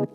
Hey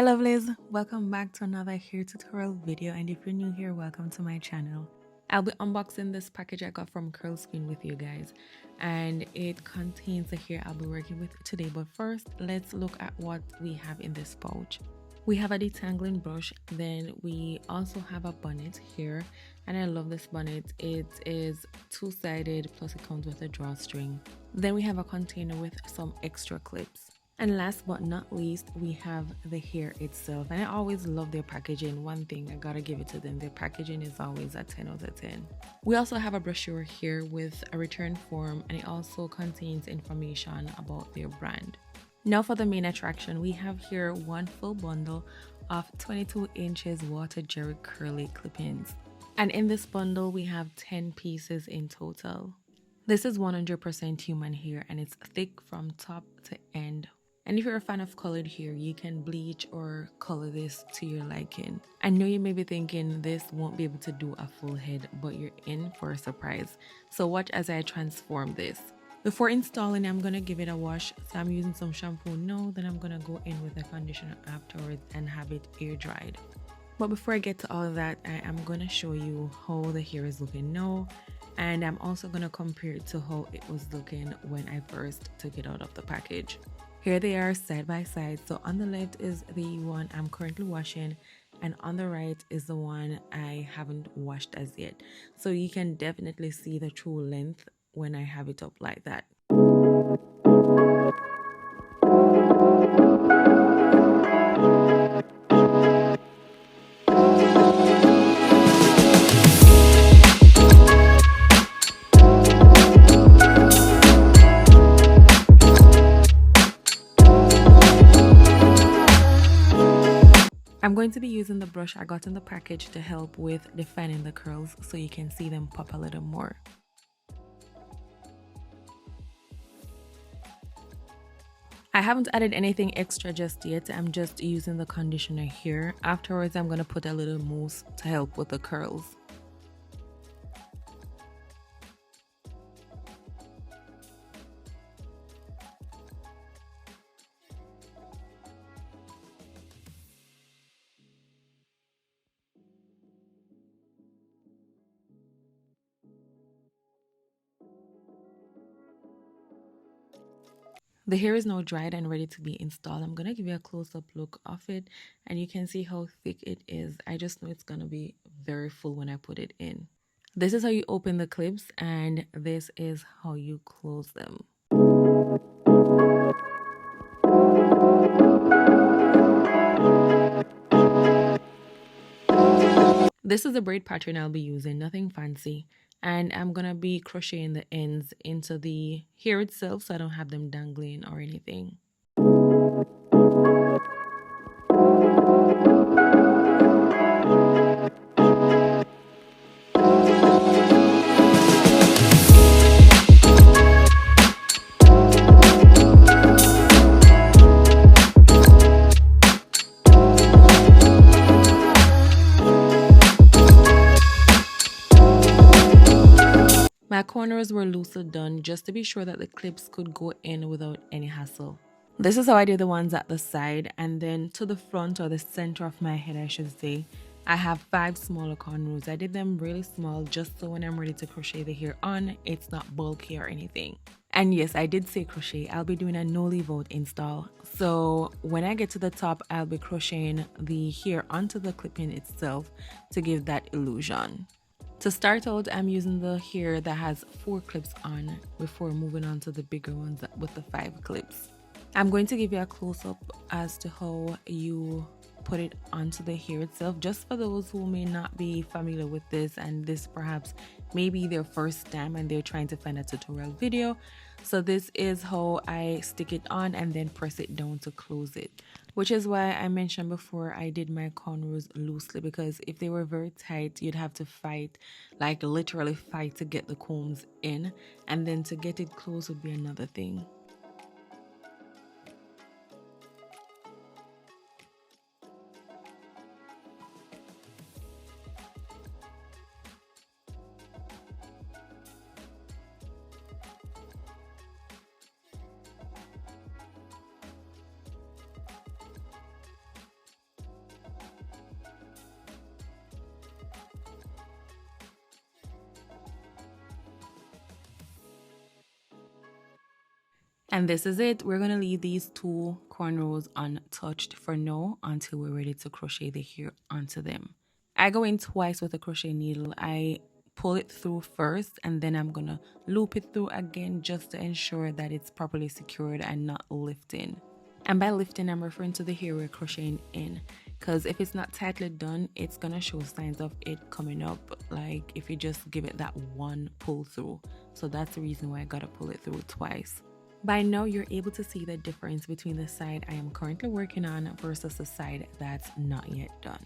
lovelies, welcome back to another hair tutorial video, and if you're new here, welcome to my channel. I'll be unboxing this package I got from CurlsQueen with you guys, and it contains the hair I'll be working with today. But first, let's look at what we have in this pouch. We have a detangling brush, then we also have a bonnet here, and I love this bonnet. It is two-sided, plus it comes with a drawstring. Then we have a container with some extra clips. And last but not least, we have the hair itself. And I always love their packaging. One thing, I gotta give it to them, their packaging is always a 10 out of 10. We also have a brochure here with a return form, and it also contains information about their brand. Now for the main attraction, we have here one full bundle of 22 inches water jerry curly clip-ins. And in this bundle, we have 10 pieces in total. This is 100% human hair, and it's thick from top to end. And if you're a fan of colored hair, you can bleach or color this to your liking. I know you may be thinking this won't be able to do a full head, but you're in for a surprise. So watch as I transform this. Before installing, I'm going to give it a wash. So I'm using some shampoo now, then I'm going to go in with a conditioner afterwards and have it air dried. But before I get to all of that, I am going to show you how the hair is looking now. And I'm also going to compare it to how it was looking when I first took it out of the package. Here they are side by side. So on the left is the one I'm currently washing, and on the right is the one I haven't washed as yet. So you can definitely see the true length when I have it up like that. I'm going to be using the brush I got in the package to help with defining the curls so you can see them pop a little more. I haven't added anything extra just yet. I'm just using the conditioner here. Afterwards, I'm going to put a little mousse to help with the curls. The hair is now dried and ready to be installed. I'm going to give you a close-up look of it, and you can see how thick it is. I just know it's going to be very full when I put it in. This is how you open the clips, and this is how you close them. This is the braid pattern I'll be using, nothing fancy. And I'm gonna be crocheting the ends into the hair itself so I don't have them dangling or anything. My corners were loosely done just to be sure that the clips could go in without any hassle. This is how I did the ones at the side, and then to the front, or the center of my head I should say, I have 5 smaller cornrows. I did them really small just so when I'm ready to crochet the hair on, it's not bulky or anything. And yes, I did say crochet. I'll be doing a no leave out install. So when I get to the top, I'll be crocheting the hair onto the clip-in itself to give that illusion. To start out, I'm using the hair that has 4 clips on before moving on to the bigger ones with the 5 clips. I'm going to give you a close-up as to how you put it onto the hair itself, just for those who may not be familiar with this, and this perhaps may be their first time and they're trying to find a tutorial video. So this is how I stick it on and then press it down to close it, which is why I mentioned before I did my cornrows loosely, because if they were very tight, you'd have to fight, like literally fight, to get the combs in, and then to get it closed would be another thing. And this is it. We're going to leave these two cornrows untouched for now until we're ready to crochet the hair onto them. I go in twice with a crochet needle. I pull it through first and then I'm going to loop it through again just to ensure that it's properly secured and not lifting. And by lifting, I'm referring to the hair we're crocheting in, because if it's not tightly done, it's gonna show signs of it coming up, like if you just give it that one pull through. So that's the reason why I gotta pull it through twice. By now, you're able to see the difference between the side I am currently working on versus the side that's not yet done.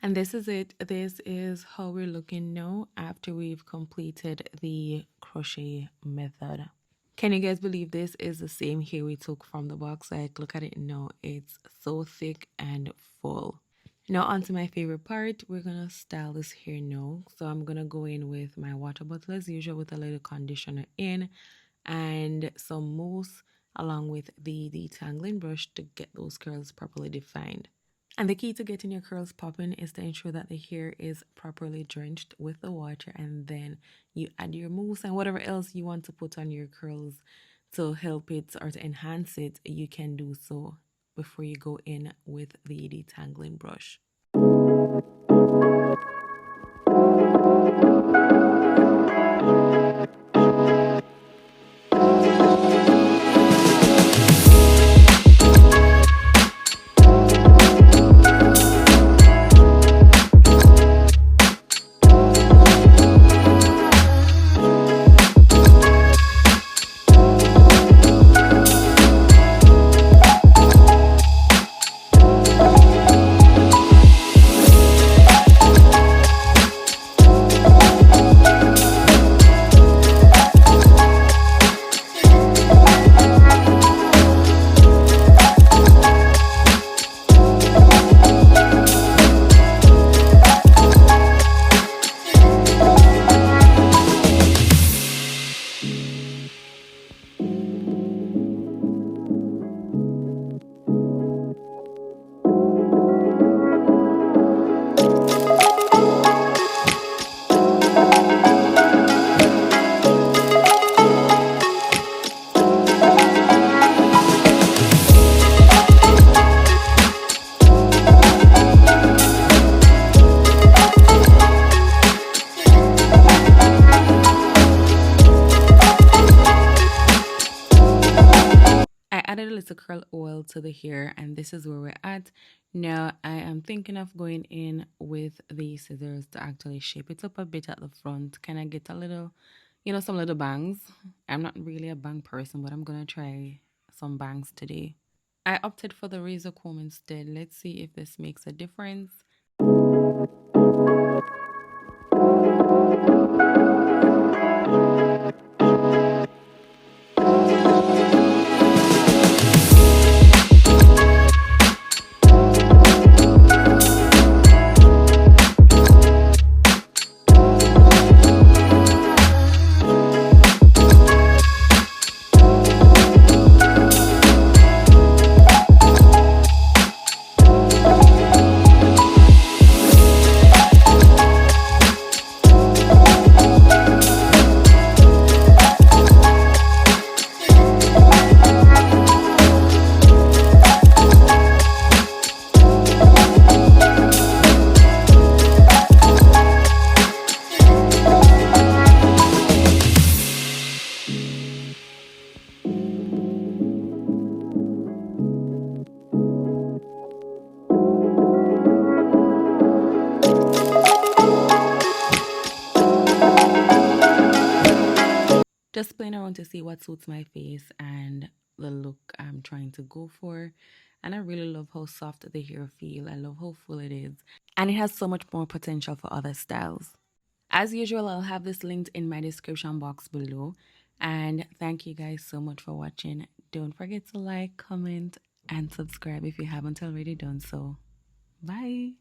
And this is it. This is how we're looking now after we've completed the crochet method. Can you guys believe this is the same hair we took from the box? Like, look at it now. It's so thick and full. Now onto my favorite part. We're gonna style this hair now. So I'm gonna go in with my water bottle as usual with a little conditioner in and some mousse along with the detangling brush to get those curls properly defined. And the key to getting your curls popping is to ensure that the hair is properly drenched with the water, and then you add your mousse and whatever else you want to put on your curls to help it or to enhance it. You can do so before you go in with the detangling brush. Added a little curl oil to the hair, and this is where we're at. Now I am thinking of going in with the scissors to actually shape it up a bit at the front. Can I get a little, some little bangs? I'm not really a bang person, but I'm gonna try some bangs today. I opted for the razor comb instead. Let's see if this makes a difference. to see what suits my face and the look I'm trying to go for. And I really love how soft the hair feel. I love how full it is. And it has so much more potential for other styles. As usual, I'll have this linked in my description box below. And thank you guys so much for watching. Don't forget to like, comment, and subscribe if you haven't already done so. Bye.